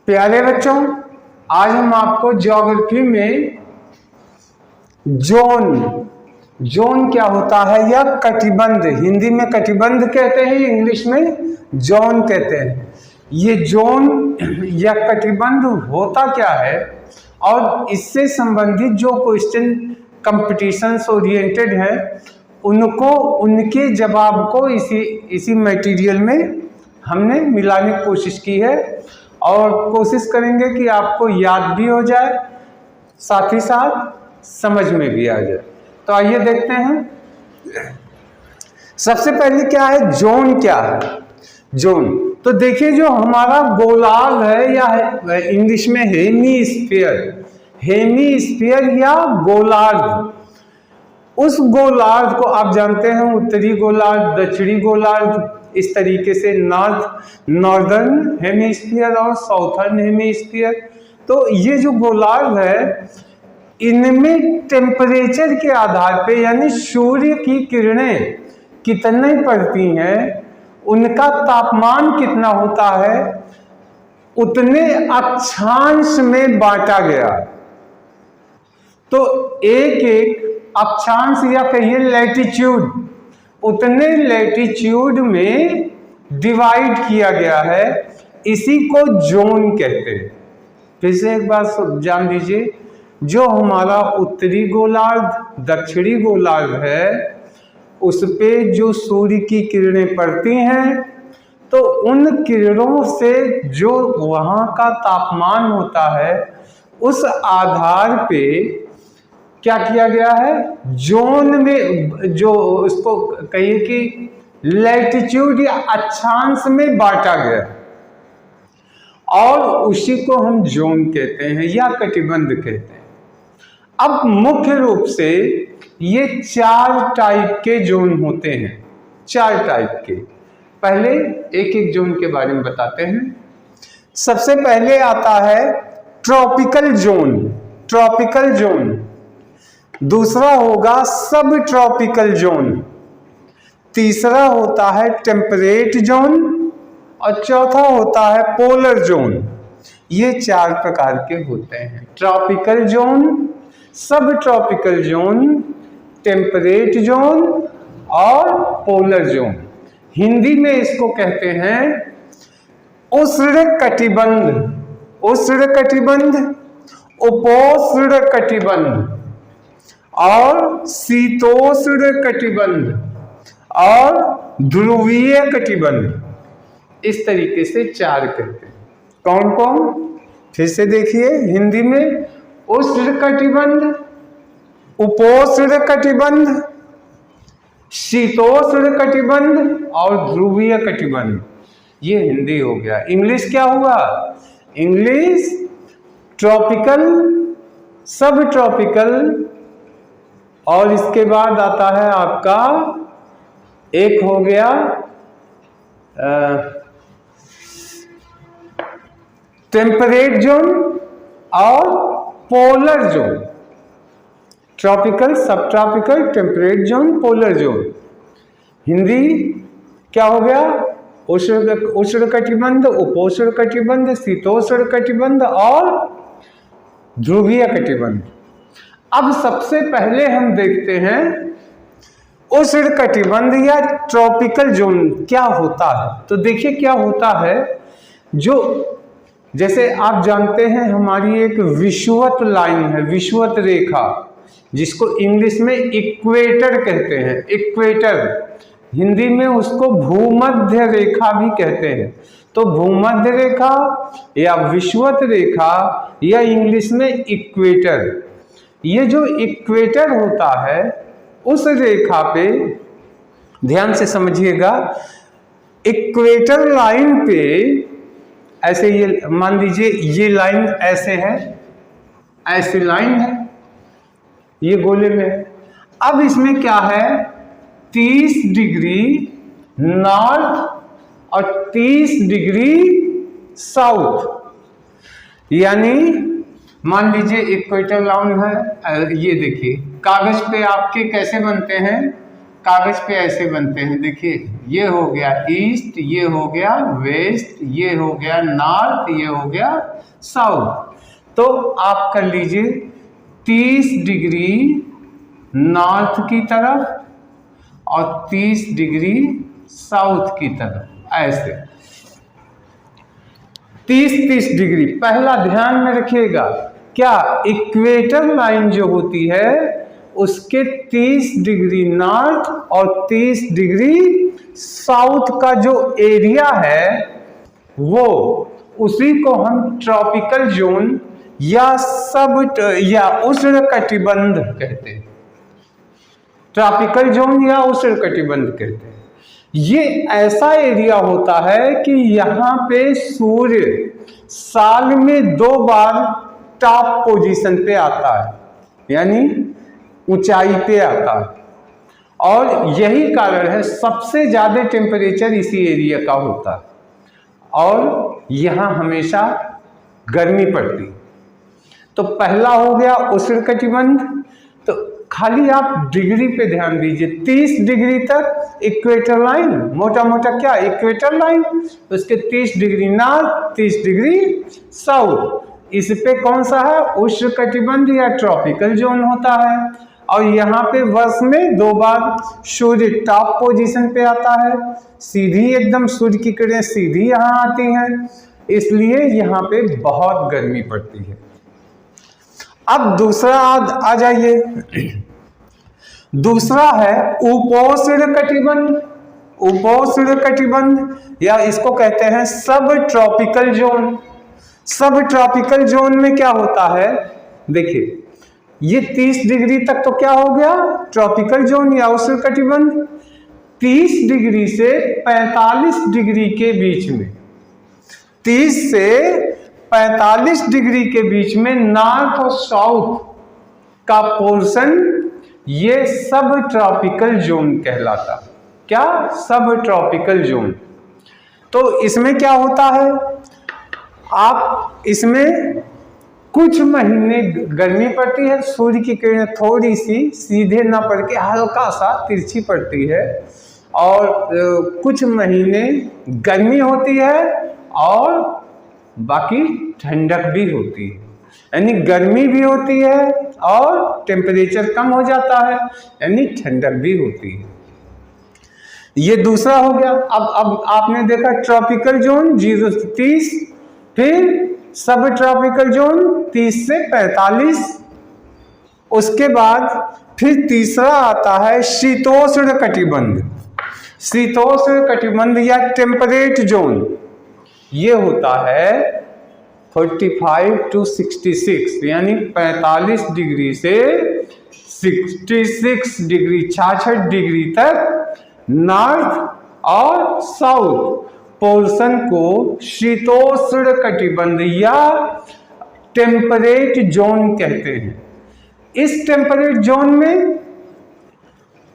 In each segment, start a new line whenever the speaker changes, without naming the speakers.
प्यारे बच्चों, आज हम आपको ज्योग्राफी में जोन क्या होता है या कटिबंध, हिंदी में कटिबंध कहते हैं, इंग्लिश में जोन कहते हैं। ये जोन या कटिबंध होता क्या है और इससे संबंधित जो क्वेश्चन कंपटीशन ओरिएंटेड है उनको, उनके जवाब को इसी मटेरियल में हमने मिलाने की कोशिश की है और कोशिश करेंगे कि आपको याद भी हो जाए, साथ ही साथ समझ में भी आ जाए। तो आइए देखते हैं। सबसे पहले क्या है जोन, क्या है जोन? तो देखिए, जो हमारा गोलार्ध है या इंग्लिश में हेमीस्फीयर या गोलार्ध, उस गोलार्ध को आप जानते हैं उत्तरी गोलार्ध, दक्षिणी गोलार्ध, इस तरीके से नॉर्दर्न हेमीस्फीयर और साउथर्न हेमीस्फीयर। तो ये जो गोलार्ध है इनमें टेम्परेचर के आधार पे, यानी सूर्य की किरणें कितनी पड़ती हैं, उनका तापमान कितना होता है, उतने अक्षांश में बांटा गया। तो एक एक अक्षांश या कहिए लैटिट्यूड, उतने लैटिट्यूड में डिवाइड किया गया है, इसी को जोन कहते हैं। फिर से एक बात जान दीजिए, जो हमारा उत्तरी गोलार्ध, दक्षिणी गोलार्ध है, उस पे जो सूर्य की किरणें पड़ती हैं, तो उन किरणों से जो वहाँ का तापमान होता है, उस आधार पे क्या किया गया है, जोन में जो उसको कहिए कि लैटिट्यूड या अक्षांश में बांटा गया और उसी को हम जोन कहते हैं या कटिबंध कहते हैं। अब मुख्य रूप से ये 4 टाइप के जोन होते हैं, 4 टाइप के। पहले एक एक जोन के बारे में बताते हैं। सबसे पहले आता है ट्रॉपिकल जोन, दूसरा होगा सब ट्रॉपिकल जोन, तीसरा होता है टेम्परेट जोन और चौथा होता है पोलर जोन। ये 4 प्रकार के होते हैं, ट्रॉपिकल जोन, सब ट्रॉपिकल जोन, टेम्परेट जोन और पोलर जोन। हिंदी में इसको कहते हैं उष्णकटिबंध, उपोष्ण कटिबंध और शीतोष्ण कटिबंध और ध्रुवीय कटिबंध। इस तरीके से 4 कहते हैं। कौन कौन? फिर से देखिए, हिंदी में उष्ण कटिबंध, उपोष्ण कटिबंध, शीतोष्ण कटिबंध और ध्रुवीय कटिबंध। ये हिंदी हो गया। इंग्लिश क्या हुआ? इंग्लिश ट्रॉपिकल, सब ट्रॉपिकल और इसके बाद आता है आपका एक हो गया टेम्परेट जोन और पोलर जोन। ट्रॉपिकल, सब tropical, temperate zone, polar zone. Hindi क्या हो गया? उष्ण कटिबंध, उपोष्ण कटिबंध, शीतोष्ण कटिबंध और ध्रुवीय कटिबंध। अब सबसे पहले हम देखते हैं उष्ण कटिबंध या ट्रॉपिकल जोन क्या होता है। तो देखिए क्या होता है, जो जैसे आप जानते हैं हमारी एक विषुवत लाइन है, विषुवत रेखा, जिसको इंग्लिश में इक्वेटर कहते हैं। इक्वेटर, हिंदी में उसको भूमध्य रेखा भी कहते हैं। तो भूमध्य रेखा या विषुवत रेखा या इंग्लिश में इक्वेटर, ये जो इक्वेटर होता है उस रेखा पे ध्यान से समझिएगा, इक्वेटर लाइन पे ऐसे, ये मान लीजिए ये लाइन ऐसे है, ऐसी लाइन है, ये गोले में है। अब इसमें क्या है, 30 डिग्री नॉर्थ और 30 डिग्री साउथ, यानी मान लीजिए इक्वेटर लाइन है। ये देखिए कागज पे आपके कैसे बनते हैं, कागज पे ऐसे बनते हैं, देखिए ये हो गया ईस्ट, ये हो गया वेस्ट, ये हो गया नॉर्थ, ये हो गया साउथ। तो आप कर लीजिए 30 डिग्री नॉर्थ की तरफ और 30 डिग्री साउथ की तरफ, ऐसे 30-30 डिग्री। पहला ध्यान में रखिएगा, क्या इक्वेटर लाइन जो होती है उसके 30 डिग्री नॉर्थ और 30 डिग्री साउथ का जो एरिया है वो, उसी को हम ट्रॉपिकल जोन या उष्णकटिबंध कहते हैं। ट्रॉपिकल जोन या उष्णकटिबंध कहते हैं। ये ऐसा एरिया होता है कि यहाँ पे सूर्य साल में 2 बार टॉप पोजीशन पे आता है, यानी ऊंचाई पे आता है, और यही कारण है सबसे ज्यादा टेम्परेचर इसी एरिया का होता है और यहाँ हमेशा गर्मी पड़ती। तो पहला हो गया उष्णकटिबंध। तो खाली आप डिग्री पे ध्यान दीजिए, 30 डिग्री तक इक्वेटर लाइन, मोटा मोटा क्या इक्वेटर लाइन, उसके 30 डिग्री नॉर्थ, 30 डिग्री साउथ, इस पे कौन सा है, उष्णकटिबंध या ट्रॉपिकल जोन होता है। और यहाँ पे वर्ष में 2 बार सूर्य टॉप पोजीशन पे आता है, सीधी एकदम सूर्य की किरणें सीधी यहाँ आती हैं, इसलिए यहाँ पे बहुत गर्मी पड़ती है। अब दूसरा आ जाइए, दूसरा है उपोष्णकटिबंध। उपोष्णकटिबंध या इसको कहते हैं सब ट्रॉपिकल जोन। सब ट्रॉपिकल जोन में क्या होता है, देखिए ये 30 डिग्री तक तो क्या हो गया ट्रॉपिकल जोन या उष्णकटिबंध। 30 डिग्री से 45 डिग्री के बीच में, 30 से 45 डिग्री के बीच में नॉर्थ और साउथ का पोर्शन ये सब ट्रॉपिकल जोन कहलाता। क्या, सब ट्रॉपिकल जोन। तो इसमें क्या होता है, आप इसमें कुछ महीने गर्मी पड़ती है, सूर्य की किरणें थोड़ी सी सीधे ना पड़ के हल्का सा तिरछी पड़ती है, और कुछ महीने गर्मी होती है और बाकी ठंडक भी होती है, यानी गर्मी भी होती है और टेम्परेचर कम हो जाता है, यानी ठंडक भी होती है। ये दूसरा हो गया। अब आपने देखा ट्रॉपिकल जोन 0 से 30, फिर सब ट्रॉपिकल जोन 30 से 45, उसके बाद फिर तीसरा आता है शीतोष्ण कटिबंध। शीतोष्ण कटिबंध या टेम्परेट जोन, ये होता है 45 to 66, यानी 45 डिग्री से 66 डिग्री 66 डिग्री तक नॉर्थ और साउथ पोर्शन को शीतोष्ण कटिबंध या टेम्परेट जोन कहते हैं। इस टेम्परेट जोन में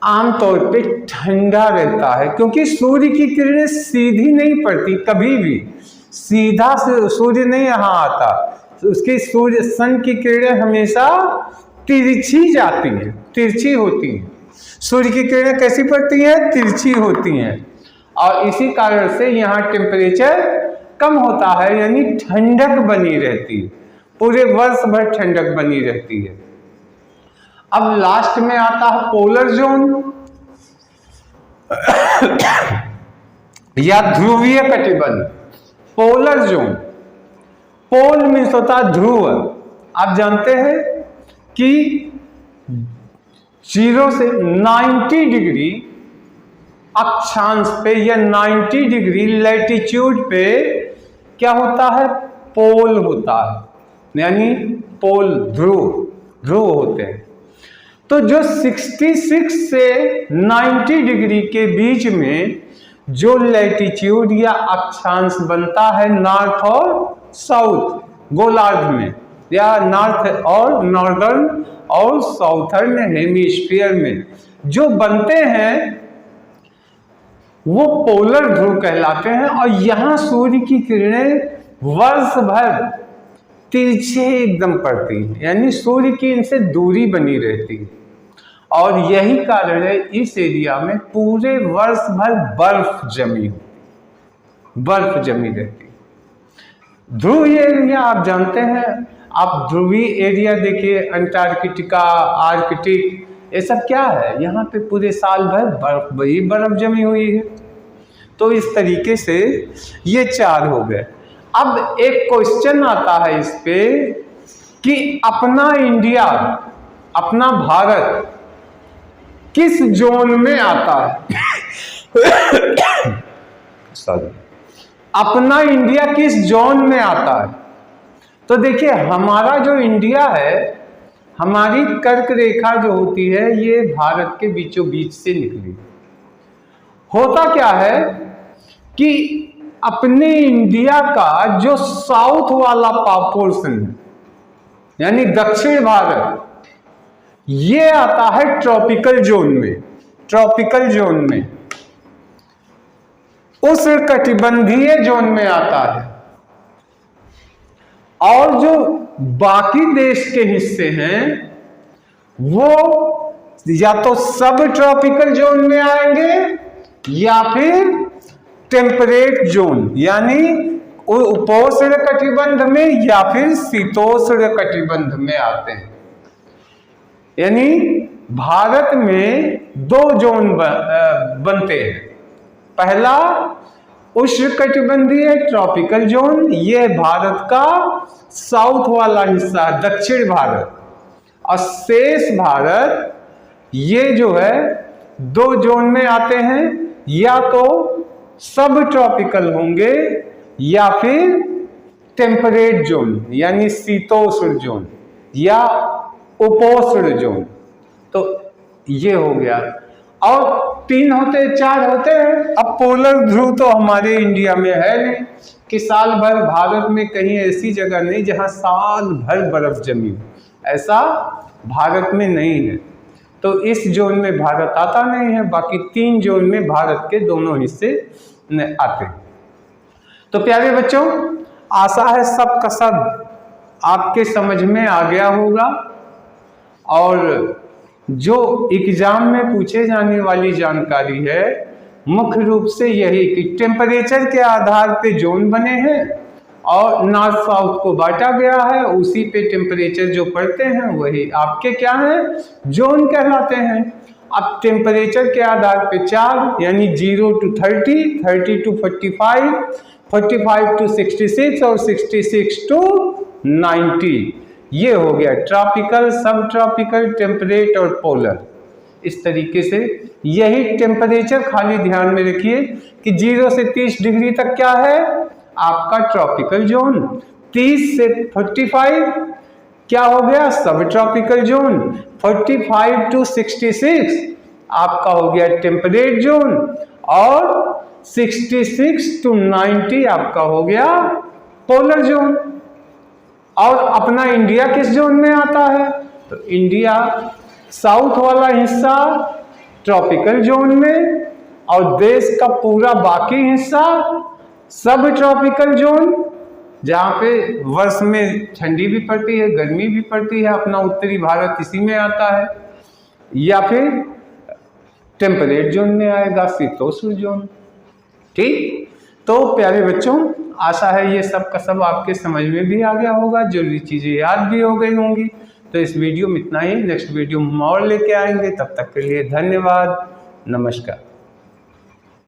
आमतौर पे ठंडा रहता है, क्योंकि सूर्य की किरणें सीधी नहीं पड़ती, कभी भी सीधा सूर्य नहीं यहाँ आता, उसकी सूर्य सन की किरणें हमेशा तिरछी जाती हैं, तिरछी होती हैं। सूर्य की किरणें कैसी पड़ती हैं, तिरछी होती हैं, और इसी कारण से यहाँ टेम्परेचर कम होता है, यानी ठंडक बनी रहती है, पूरे वर्ष भर ठंडक बनी रहती है। अब लास्ट में आता है पोलर जोन या ध्रुवीय कटिबंध। पोलर जोन, पोल मीन्स होता है ध्रुव। आप जानते हैं कि 0 से 90 डिग्री अक्षांश पे या 90 डिग्री लैटिट्यूड पे क्या होता है, पोल होता है, यानी पोल ध्रुव होते हैं। तो जो 66 से 90 डिग्री के बीच में जो लैटिट्यूड या अक्षांश बनता है नॉर्थ और साउथ गोलार्ध में, या नॉर्थ और नॉर्दर्न और साउथर्न हेमिस्फीयर में जो बनते हैं, वो पोलर ध्रुव कहलाते हैं। और यहाँ सूर्य की किरणें वर्ष भर तिरछे एकदम पड़ती है, यानी सूर्य की इनसे दूरी बनी रहती है। और यही कारण है इस एरिया में पूरे वर्ष भर बर्फ जमी रहती है। ध्रुवीय एरिया आप जानते हैं, आप ध्रुवीय एरिया देखिए, अंटार्कटिका, आर्कटिक, ये सब क्या है, यहाँ पे पूरे साल भर बर्फ जमी हुई है। तो इस तरीके से ये 4 हो गए। अब एक क्वेश्चन आता है इस पे कि अपना इंडिया, अपना भारत किस जोन में आता है? सॉरी, अपना इंडिया किस जोन में आता है? तो देखिए, हमारा जो इंडिया है, हमारी कर्क रेखा जो होती है, ये भारत के बीचों बीच से निकली। होता क्या है कि अपने इंडिया का जो साउथ वाला पोर्शन है, यानी दक्षिण भारत, ये आता है ट्रॉपिकल जोन में। ट्रॉपिकल जोन में, उष्णकटिबंधीय जोन में आता है। और जो बाकी देश के हिस्से हैं वो या तो सब ट्रॉपिकल जोन में आएंगे या फिर टेम्परेट जोन, यानी उपोष्ण कटिबंध में या फिर शीतोष्ण कटिबंध में आते हैं। यानी भारत में 2 जोन बनते हैं। पहला उष्णकटिबंधीय ट्रॉपिकल जोन, ये भारत का साउथ वाला हिस्सा, दक्षिण भारत, और शेष भारत ये जो है 2 जोन में आते हैं, या तो सब ट्रॉपिकल होंगे या फिर टेम्परेट जोन, यानी शीतोष्ण जोन या उपोष्ण जोन। तो ये हो गया। और 3 होते 4 होते हैं। अब पोलर ध्रुव तो हमारे इंडिया में है नहीं कि साल भर, भारत में कहीं ऐसी जगह नहीं जहां साल भर बर्फ जमी हो, ऐसा भारत में नहीं है। तो इस जोन में भारत आता नहीं है। बाकी 3 जोन में भारत के दोनों हिस्से आते हैं। तो प्यारे बच्चों, आशा है सब का सब आपके समझ में आ गया होगा। और जो एग्जाम में पूछे जाने वाली जानकारी है, मुख्य रूप से यही कि टेम्परेचर के आधार पे जोन बने हैं और नॉर्थ साउथ को बांटा गया है, उसी पे टेम्परेचर जो पढ़ते हैं वही आपके क्या हैं, जोन कहलाते हैं। अब टेम्परेचर के आधार पे 4, यानी 0 to 30, 30 to 45, 45 to 66 और 66 to 90, ये हो गया ट्रॉपिकल, सब ट्रॉपिकल, टेम्परेट और पोलर। इस तरीके से यही टेम्परेचर, खाली ध्यान में रखिए कि 0 से 30 डिग्री तक क्या है आपका ट्रॉपिकल जोन, 30 से 45 क्या हो गया सब ट्रॉपिकल जोन, 45 to 66 आपका हो गया टेम्परेट जोन, और 66 to 90 आपका हो गया पोलर जोन। और अपना इंडिया किस जोन में आता है? तो इंडिया साउथ वाला हिस्सा ट्रॉपिकल जोन में, और देश का पूरा बाकी हिस्सा सब ट्रॉपिकल जोन, जहाँ पे वर्ष में ठंडी भी पड़ती है, गर्मी भी पड़ती है, अपना उत्तरी भारत इसी में आता है, या फिर टेम्परेट जोन में आएगा, शीतोष्ण जोन। ठीक, तो प्यारे बच्चों, आशा है ये सब का सब आपके समझ में भी आ गया होगा, जरूरी चीज़ें याद भी हो गई होंगी। तो इस वीडियो में इतना ही, नेक्स्ट वीडियो में और लेके आएंगे। तब तक के लिए धन्यवाद, नमस्कार।